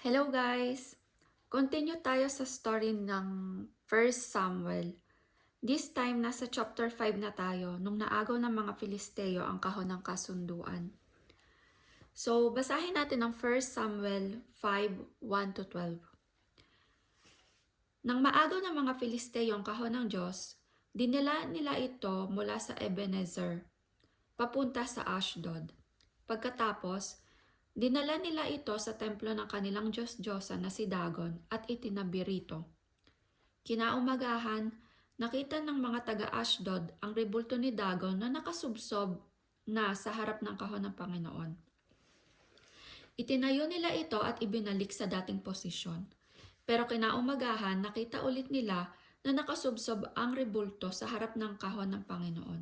Hello guys! Continue tayo sa story ng 1 Samuel. This time, nasa chapter 5 na tayo nung naagaw ng mga Filisteo ang kahon ng kasunduan. So, basahin natin ang 1 Samuel 5:1-12. Nang maagaw ng mga Filisteo ang kahon ng Diyos, dinala nila ito mula sa Ebenezer, papunta sa Ashdod. Pagkatapos, dinala nila ito sa templo ng kanilang Diyos-Diyosa na si Dagon at itinabi rito. Kinaumagahan, nakita ng mga taga-Ashdod ang rebulto ni Dagon na nakasubsob na sa harap ng kahon ng Panginoon. Itinayo nila ito at ibinalik sa dating posisyon. Pero kinaumagahan, nakita ulit nila na nakasubsob ang rebulto sa harap ng kahon ng Panginoon.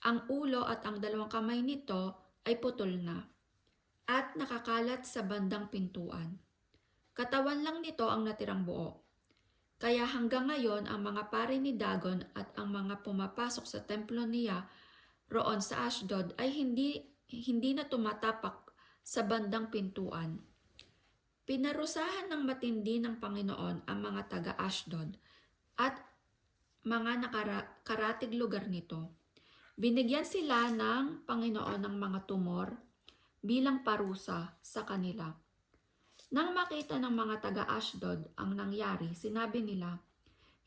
Ang ulo at ang dalawang kamay nito ay putol na at nakakalat sa bandang pintuan. Katawan lang nito ang natirang buo. Kaya hanggang ngayon ang mga pari ni Dagon at ang mga pumapasok sa templo niya roon sa Ashdod ay hindi na tumatapak sa bandang pintuan. Pinarusahan ng matindi ng Panginoon ang mga taga-Ashdod at mga nakaratig lugar nito. Binigyan sila ng Panginoon ng mga tumor bilang parusa sa kanila. Nang makita ng mga taga-Ashdod ang nangyari, sinabi nila,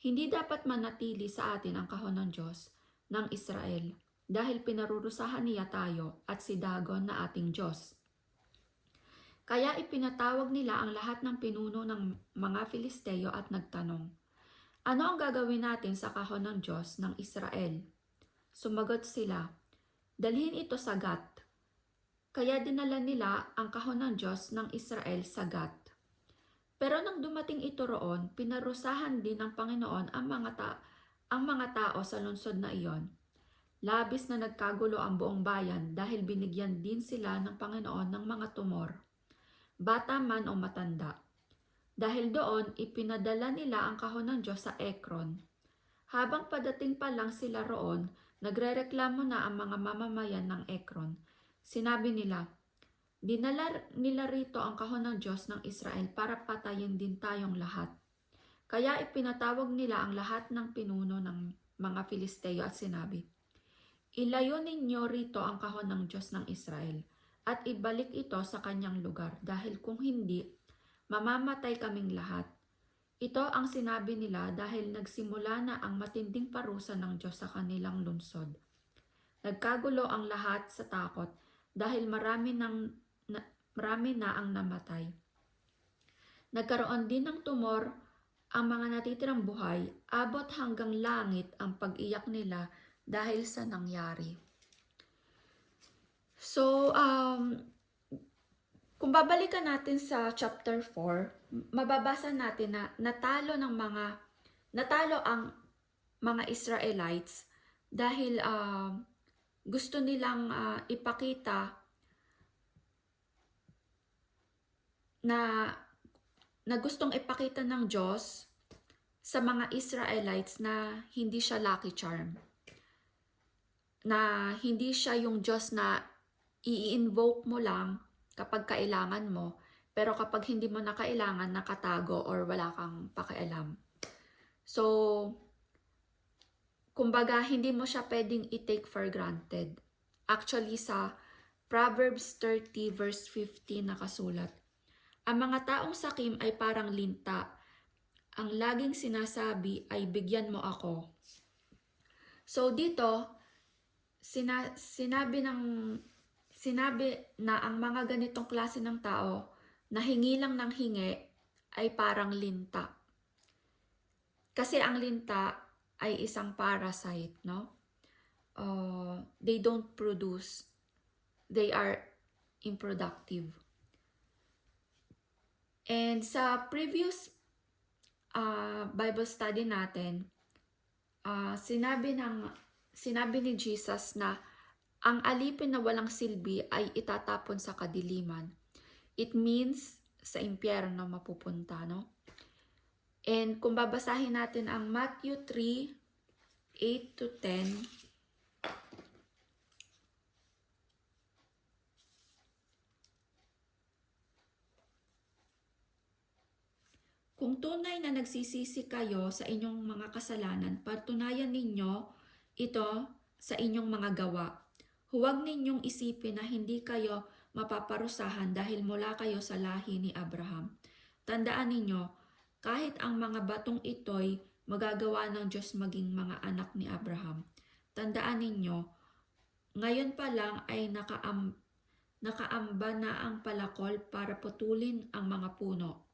"Hindi dapat manatili sa atin ang kahon ng Diyos ng Israel dahil pinarurusahan niya tayo at si Dagon na ating Diyos." Kaya ipinatawag nila ang lahat ng pinuno ng mga Filisteo at nagtanong, "Ano ang gagawin natin sa kahon ng Diyos ng Israel?" Sumagot sila, "Dalhin ito sa Gat." Kaya dinala nila ang kahon ng Diyos ng Israel sa Gat. Pero nang dumating ito roon, pinarusahan din ng Panginoon ang mga tao sa lungsod na iyon. Labis na nagkagulo ang buong bayan dahil binigyan din sila ng Panginoon ng mga tumor, bata man o matanda. Dahil doon, ipinadala nila ang kahon ng Diyos sa Ekron. Habang padating pa lang sila roon, nagrereklamo na ang mga mamamayan ng Ekron. Sinabi nila, "Dinala nila rito ang kahon ng Diyos ng Israel para patayin din tayong lahat." Kaya ipinatawag nila ang lahat ng pinuno ng mga Filisteo at sinabi, "Ilayo ninyo rito ang kahon ng Diyos ng Israel at ibalik ito sa kanyang lugar dahil kung hindi, mamamatay kaming lahat." Ito ang sinabi nila dahil nagsimula na ang matinding parusa ng Diyos sa kanilang lungsod. Nagkagulo ang lahat sa takot dahil marami na ang namatay. Nagkaroon din ng tumor ang mga natitirang buhay, abot hanggang langit ang pag-iyak nila dahil sa nangyari. So, kung babalikan natin sa chapter 4, mababasa natin na natalo ang mga Israelites dahil gusto nilang ipakita na gustong ipakita ng Diyos sa mga Israelites na hindi siya lucky charm. Na hindi siya yung Diyos na i-invoke mo lang kapag kailangan mo, pero kapag hindi mo na kailangan, nakatago or wala kang pakialam. So, kumbaga, hindi mo siya pwedeng i-take for granted. Actually, sa Proverbs 30 verse 15 nakasulat, "Ang mga taong sakim ay parang linta. Ang laging sinasabi ay bigyan mo ako." So dito, sinabi na ang mga ganitong klase ng tao na hingi lang ng hingi ay parang linta. Kasi ang linta ay isang parasite, no? They don't produce. They are unproductive. And sa previous Bible study natin, sinabi ni Jesus na ang alipin na walang silbi ay itatapon sa kadiliman. It means sa impyerno mapupunta, no? And kung babasahin natin ang Matthew 3, 8-10, Kung tunay na nagsisisi kayo sa inyong mga kasalanan, patunayan ninyo ito sa inyong mga gawa. Huwag ninyong isipin na hindi kayo mapaparusahan dahil mula kayo sa lahi ni Abraham. Tandaan ninyo, kahit ang mga batong ito'y magagawa ng Diyos maging mga anak ni Abraham. Tandaan ninyo, ngayon pa lang ay nakaamba na ang palakol para putulin ang mga puno.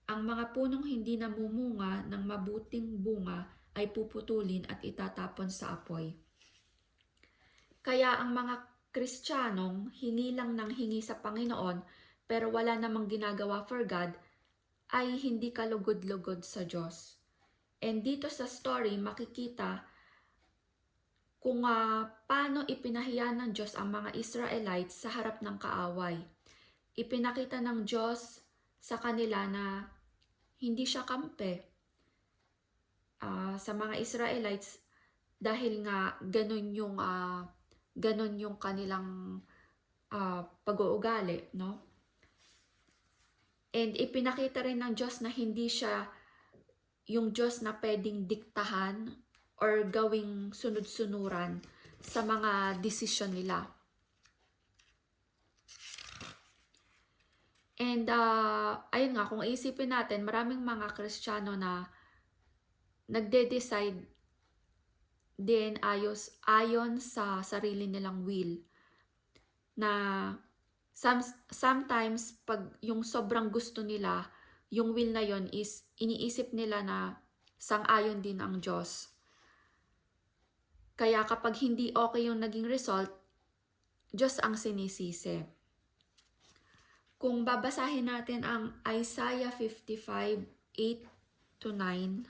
Ang mga punong hindi namumunga ng mabuting bunga ay puputulin at itatapon sa apoy. Kaya ang mga Kristiyanong hinilang ng hingi sa Panginoon pero wala namang ginagawa for God ay hindi kalugod-lugod sa Diyos. And dito sa story makikita kung paano ipinahiya ng Diyos ang mga Israelites sa harap ng kaaway. Ipinakita ng Diyos sa kanila na hindi siya kampe sa mga Israelites dahil nga ganun yung kanilang pag-uugali, no? And ipinakita rin ng Diyos na hindi siya yung Diyos na pwedeng diktahan or gawing sunod-sunuran sa mga desisyon nila. And ayun nga, kung isipin natin, maraming mga Kristiyano na nagde-decide din ayon sa sarili nilang will. Na sometimes pag yung sobrang gusto nila, yung will na yon is iniisip nila na sang-ayon din ang Diyos. Kaya kapag hindi okay yung naging result, Diyos ang sinisisi. Kung babasahin natin ang Isaiah 55, 8-9.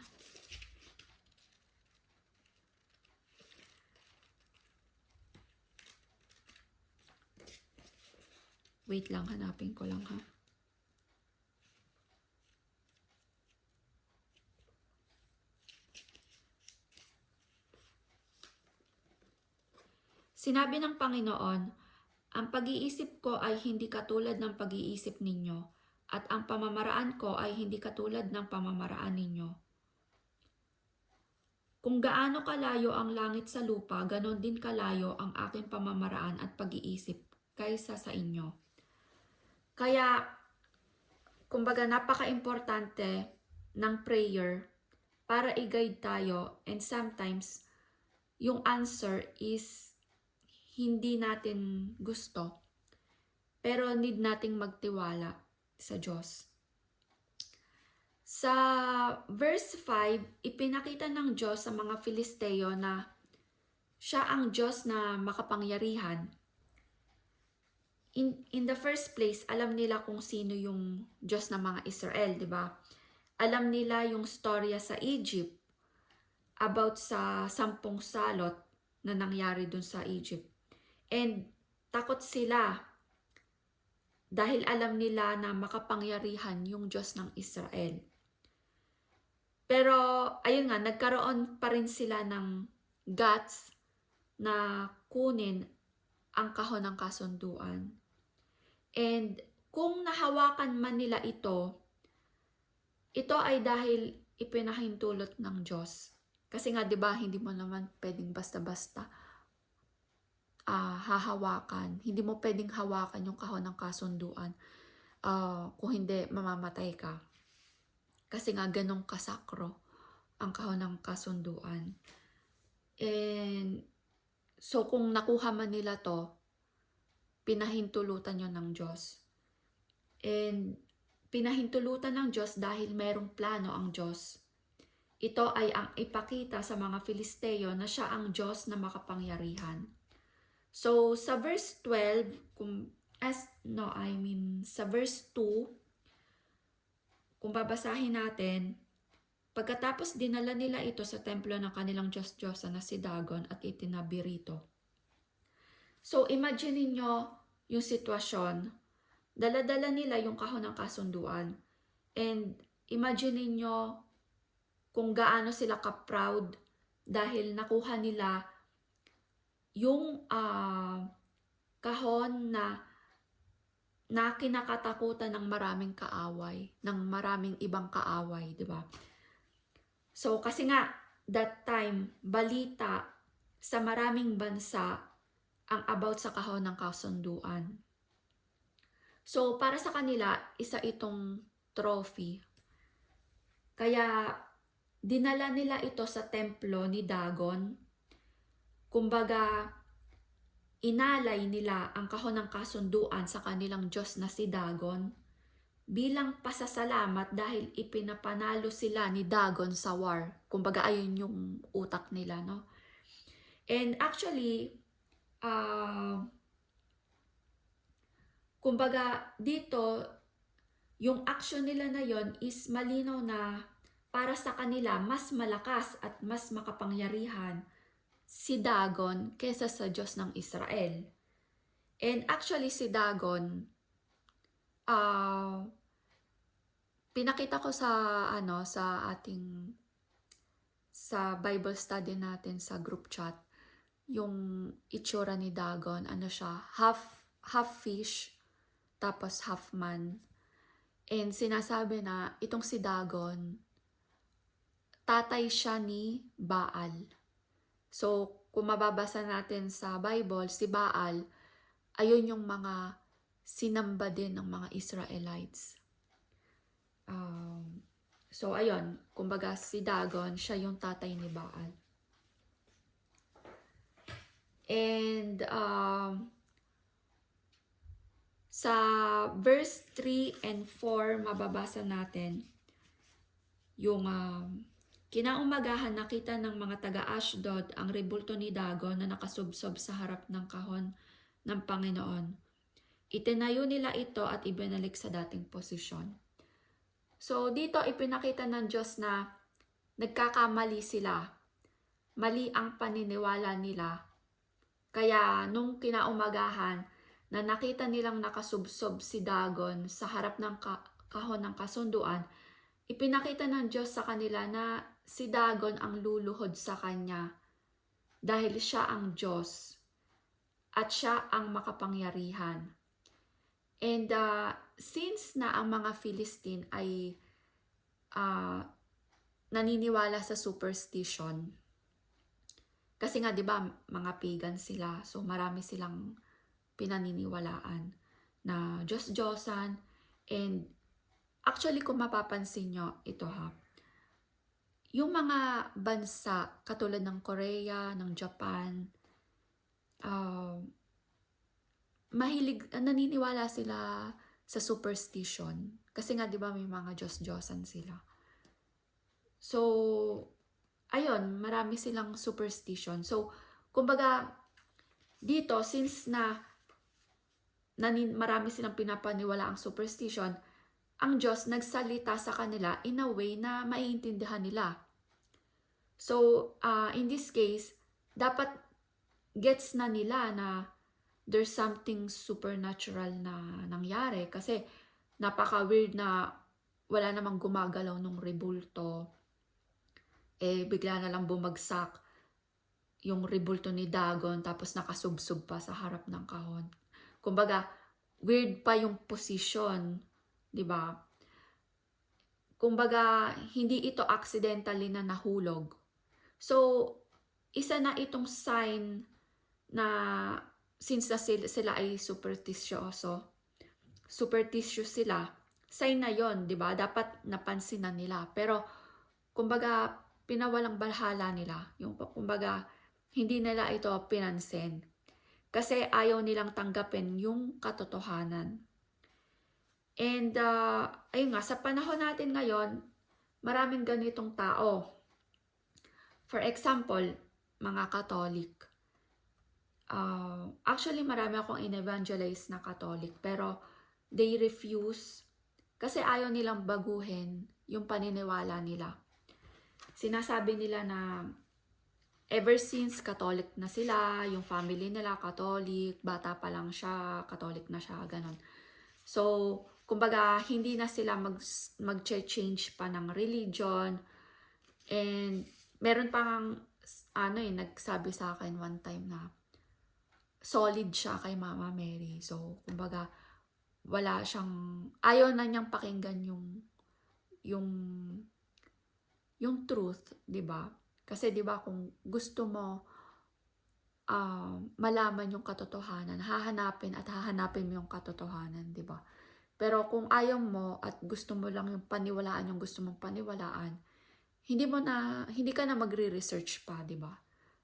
Wait lang, hanapin ko lang ha. Sinabi ng Panginoon, ang pag-iisip ko ay hindi katulad ng pag-iisip ninyo, at ang pamamaraan ko ay hindi katulad ng pamamaraan ninyo. Kung gaano kalayo ang langit sa lupa, ganon din kalayo ang aking pamamaraan at pag-iisip kaysa sa inyo. Kaya, kumbaga napaka-importante ng prayer para i-guide tayo, and sometimes yung answer is hindi natin gusto, pero need nating magtiwala sa Diyos. Sa verse 5, ipinakita ng Diyos sa mga Filisteo na siya ang Diyos na makapangyarihan. In the first place, alam nila kung sino yung Diyos ng mga Israel, di ba? Alam nila yung storya sa Egypt about sa 10 salot na nangyari dun sa Egypt. And takot sila dahil alam nila na makapangyarihan yung Diyos ng Israel. Pero ayun nga, nagkaroon pa rin sila ng guts na kunin ang kahon ng kasunduan. And kung nahawakan man nila ito ay dahil ipinahintulot ng Diyos. Kasi nga 'di ba, hindi mo naman pwedeng basta-basta hahawakan. Hindi mo pwedeng hawakan yung kahon ng kasunduan. Kung hindi, mamamatay ka. Kasi nga ganong kasakro ang kahon ng kasunduan. And so kung nakuha man nila to, pinahintulutan yun ng Diyos. And pinahintulutan ng Diyos dahil merong plano ang Diyos. Ito ay ang ipakita sa mga Filisteo na siya ang Diyos na makapangyarihan. So, sa verse 12, sa verse 2, kung babasahin natin, pagkatapos dinala nila ito sa templo ng kanilang Diyos-Diyosa na si Dagon at itinabi rito. So, imagine niyo yung sitwasyon. Dala-dala nila yung kahon ng kasunduan. And imagine niyo kung gaano sila ka-proud dahil nakuha nila yung kahon na na kinakatakutan ng maraming kaaway, ng maraming ibang kaaway, di ba? So, kasi nga, that time, balita sa maraming bansa ang about sa kahon ng kasunduan. So, para sa kanila, isa itong trophy. Kaya, dinala nila ito sa templo ni Dagon. Kumbaga, inalay nila ang kahon ng kasunduan sa kanilang Diyos na si Dagon bilang pasasalamat dahil ipinapanalo sila ni Dagon sa war. Kumbaga, ayun yung utak nila, no? And actually, kumbaga, dito, yung action nila na yon is malinaw na para sa kanila, mas malakas at mas makapangyarihan si Dagon kesa sa Diyos ng Israel. And actually, si Dagon, pinakita ko sa sa Bible study natin sa group chat yung itsura ni Dagon. Ano siya, half fish tapos half man. And sinasabi na itong si Dagon, tatay siya ni Baal. So kung mababasa natin sa Bible, si Baal, ayun yung mga sinamba din ng mga Israelites. So ayun, kumbaga si Dagon, siya yung tatay ni Baal. And sa verse 3 and 4, mababasa natin yung kinaumagahan nakita ng mga taga-Ashdod ang rebulto ni Dagon na nakasubsob sa harap ng kahon ng Panginoon. Itinayo nila ito at ibinalik sa dating posisyon. So dito ipinakita ng Diyos na nagkakamali sila. Mali ang paniniwala nila. Kaya nung kinaumagahan na nakita nilang nakasubsob si Dagon sa harap ng kahon ng kasunduan, ipinakita ng Diyos sa kanila na si Dagon ang luluhod sa kanya dahil siya ang Diyos at siya ang makapangyarihan. And since na ang mga Philistine ay naniniwala sa superstition, kasi nga 'di ba mga pagan sila, so marami silang pinaniniwalaan na Diyos-Diyosan. And actually kung mapapansin nyo, ito yung mga bansa katulad ng Korea, ng Japan, mahilig, naniniwala sila sa superstition. Kasi nga 'di ba may mga Diyos-Diyosan sila. So, ayun, marami silang superstition. So, kumbaga, dito, since na marami silang pinapaniwala ang superstition, ang Diyos nagsalita sa kanila in a way na maiintindihan nila. So, in this case, dapat gets na nila na there's something supernatural na nangyari. Kasi napaka-weird na wala namang gumagalaw nung rebulto. Bigla na lang bumagsak yung rebulto ni Dagon tapos nakasubsob pa sa harap ng kahon. Kumbaga, weird pa yung position, 'di ba? Kumbaga, hindi ito accidentally na nahulog. So, isa na itong sign na since na sila ay superstitious sila, sign na yon, 'di ba? Dapat napansin na nila. Pero kumbaga, pinawalang bahala nila. Yung kumbaga, hindi nila ito pinansin. Kasi ayaw nilang tanggapin yung katotohanan. And ayun nga, sa panahon natin ngayon, maraming ganitong tao. For example, mga Katolik. Actually, marami akong in-evangelize na Katolik, pero they refuse kasi ayaw nilang baguhin yung paniniwala nila. Sinasabi nila na ever since Catholic na sila, yung family nila Catholic, bata pa lang siya, Catholic na siya, ganon. So, kumbaga, hindi na sila mag-change pa ng religion. And meron pang nagsabi sa akin one time na solid siya kay Mama Mary. So, kumbaga, wala siyang, ayaw na niyang pakinggan yung, yung truth, di ba? Kasi di ba kung gusto mo malaman yung katotohanan, hahanapin at hahanapin mo yung katotohanan, di ba? Pero kung ayaw mo at gusto mo lang yung paniwalaan yung gusto mong paniwalaan, hindi ka na magre-research pa, di ba?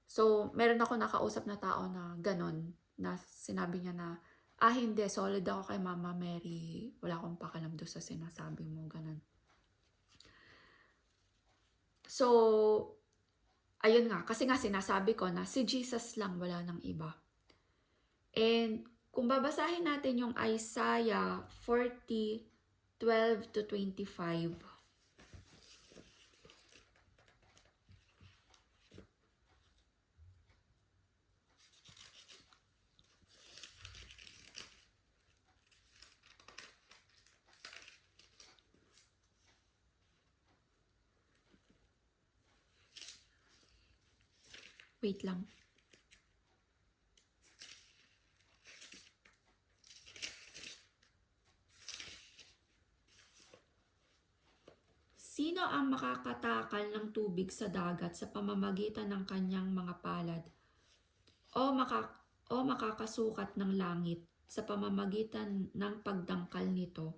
So, meron ako nakausap na tao na ganon, na sinabi niya na, hindi, solid ako kay Mama Mary, wala akong pakialam doon sa sinasabi mo, ganon. So, ayun nga, kasi nga sinasabi ko na si Jesus lang, wala nang iba. And kung babasahin natin yung Isaiah 40:12-25, wait lang. Sino ang makakatakal ng tubig sa dagat sa pamamagitan ng kanyang mga palad? O makakasukat ng langit sa pamamagitan ng pagdangkal nito?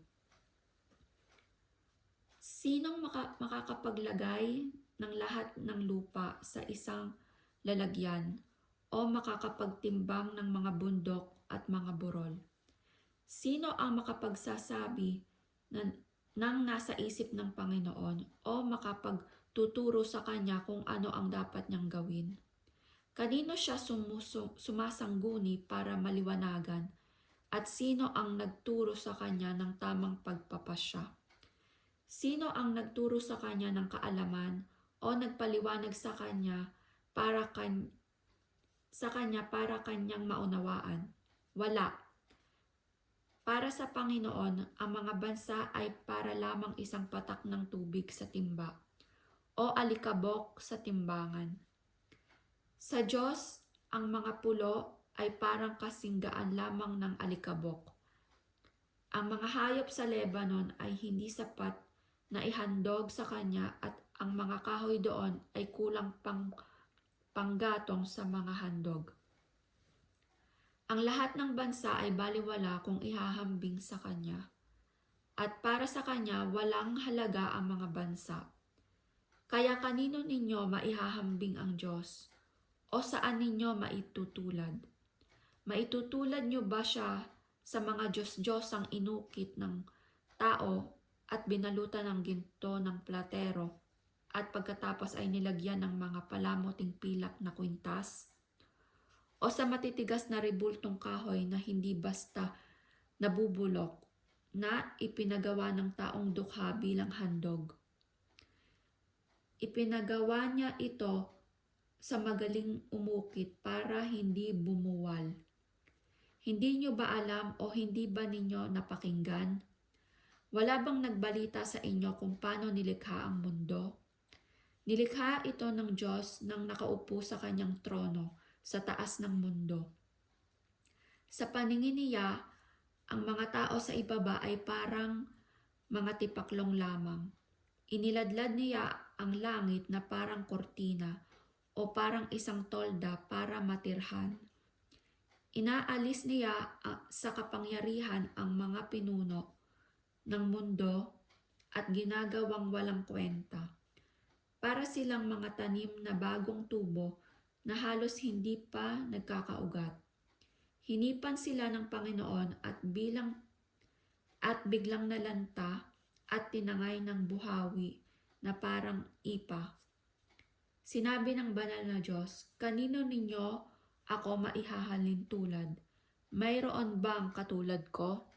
Sinong makakapaglagay ng lahat ng lupa sa isang lalagyan o makakapagtimbang ng mga bundok at mga burol? Sino ang makapagsasabi ng nasa isip ng Panginoon o makapagtuturo sa kanya kung ano ang dapat niyang gawin? Kanino siya sumasangguni para maliwanagan at sino ang nagturo sa kanya ng tamang pagpapasya? Sino ang nagturo sa kanya ng kaalaman o nagpaliwanag sa kanya para kanyang maunawaan? Wala. Para sa Panginoon, ang mga bansa ay para lamang isang patak ng tubig sa timba o alikabok sa timbangan. Sa Diyos, ang mga pulo ay parang kasinggaan lamang ng alikabok. Ang mga hayop sa Lebanon ay hindi sapat na ihandog sa kanya at ang mga kahoy doon ay kulang panggatong sa mga handog. Ang lahat ng bansa ay baliwala kung ihahambing sa kanya. At para sa kanya, walang halaga ang mga bansa. Kaya kanino ninyo maihahambing ang Diyos? O saan ninyo maitutulad? Maitutulad nyo ba siya sa mga Diyos-Diyosang inukit ng tao at binalutan ng ginto ng platero at pagkatapos ay nilagyan ng mga palamuting pilak na kwintas? O sa matitigas na rebultong kahoy na hindi basta nabubulok na ipinagawa ng taong dukha bilang handog? Ipinagawa niya ito sa magaling umukit para hindi bumuwal. Hindi nyo ba alam o hindi ba ninyo napakinggan? Wala bang nagbalita sa inyo kung paano nilikha ang mundo? Nilikha ito ng Diyos nang nakaupo sa kanyang trono sa taas ng mundo. Sa paningin niya, ang mga tao sa ibaba ay parang mga tipaklong lamang. Iniladlad niya ang langit na parang kortina o parang isang tolda para matirhan. Inaalis niya sa kapangyarihan ang mga pinuno ng mundo at ginagawang walang kwenta. Para silang mga tanim na bagong tubo na halos hindi pa nagkakaugat. Hinipan sila ng Panginoon at biglang nalanta at tinangay ng buhawi na parang ipa. Sinabi ng banal na Diyos, kanino ninyo ako maihahalin tulad? Mayroon bang katulad ko?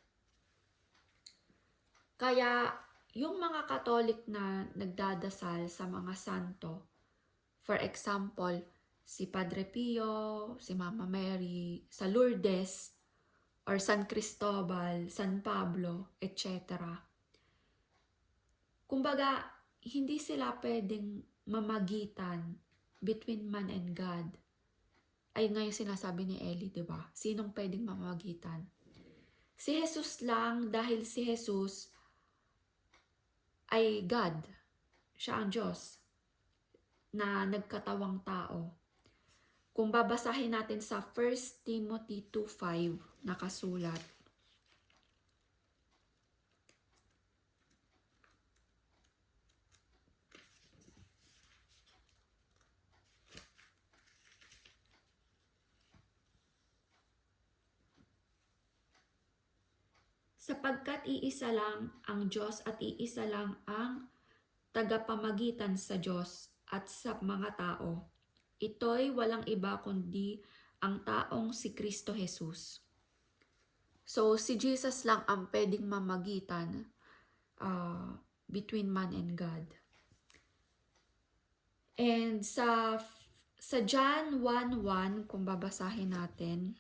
Kaya yung mga Katolik na nagdadasal sa mga santo, for example, si Padre Pio, si Mama Mary, sa Lourdes, or San Cristobal, San Pablo, etc. Kumbaga, hindi sila pwedeng mamagitan between man and God. Ay ngayon sinasabi ni Ellie, di ba? Sinong pwedeng mamagitan? Si Jesus lang dahil si Jesus ay God. Siya ang Diyos na nagkatawang tao. Kung babasahin natin sa 1 Timothy 2:5 nakasulat. Sapagkat iisa lang ang Diyos at iisa lang ang tagapamagitan sa Diyos at sa mga tao. Ito'y walang iba kundi ang taong si Kristo Jesus. So, si Jesus lang ang pwedeng mamagitan between man and God. And sa John 1:1, kung babasahin natin,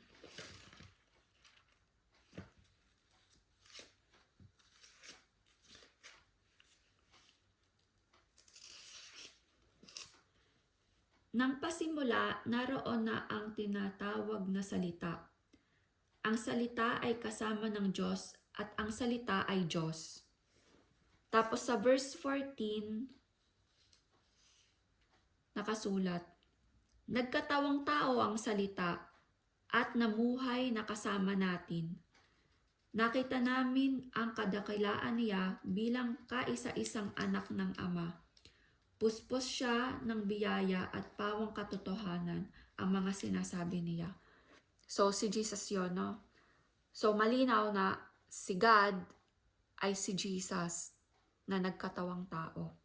nang pasimula, naroon na ang tinatawag na salita. Ang salita ay kasama ng Diyos at ang salita ay Diyos. Tapos sa verse 14, nakasulat, nagkatawang tao ang salita at namuhay na kasama natin. Nakita namin ang kadakilaan niya bilang kaisa-isang anak ng Ama. Puspos siya ng biyaya at pawang katotohanan ang mga sinasabi niya. So, si Jesus yun, no? So, malinaw na si God ay si Jesus na nagkatawang tao.